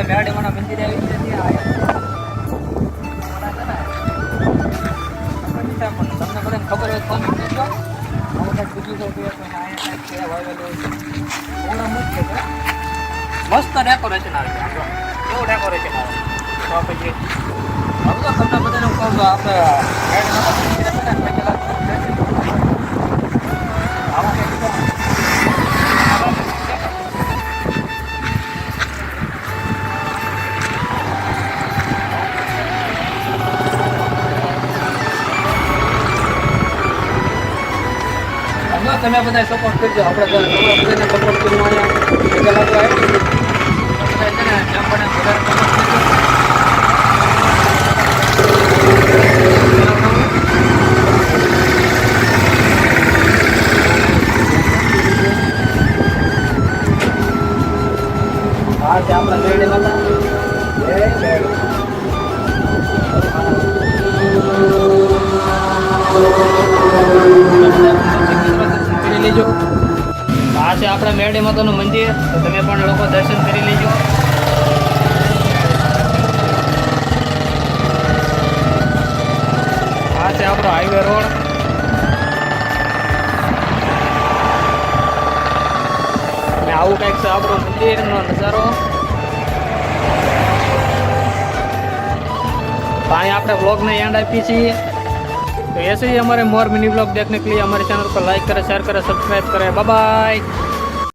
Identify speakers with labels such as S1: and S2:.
S1: આપણે મેરડીમાના મંદિરે આવી છે ત્યાં તમને બધાને ખબર હોય તો આવું કાંઈક બીજું મસ્ત ડેકોરેશન આવે છે કેવું ડેકોરેશન આવે તો પછી હવે તો તમને બધાને કહું છું આપણે તમે બધા સપોર્ટ કરજો આપણે બધાને સપોર્ટ કરવા આવ્યા હા છે આપણા મેરડી માતા લેજો આ છે આપણા મેરડી માતાનું મંદિર તો તમે પણ લોકો દર્શન કરી લેજો આ છે આપણો હાઈવે રોડ અને આવું કંઈક છે આપણો મંદિરનો નજારો અહીં આપણે વ્લોગને એન્ડ આપીએ છીએ तो ऐसे ही हमारे मोर मिनी ब्लॉग देखने के लिए हमारे चैनल को लाइक करें शेयर करें सब्सक्राइब करें बाय बाय।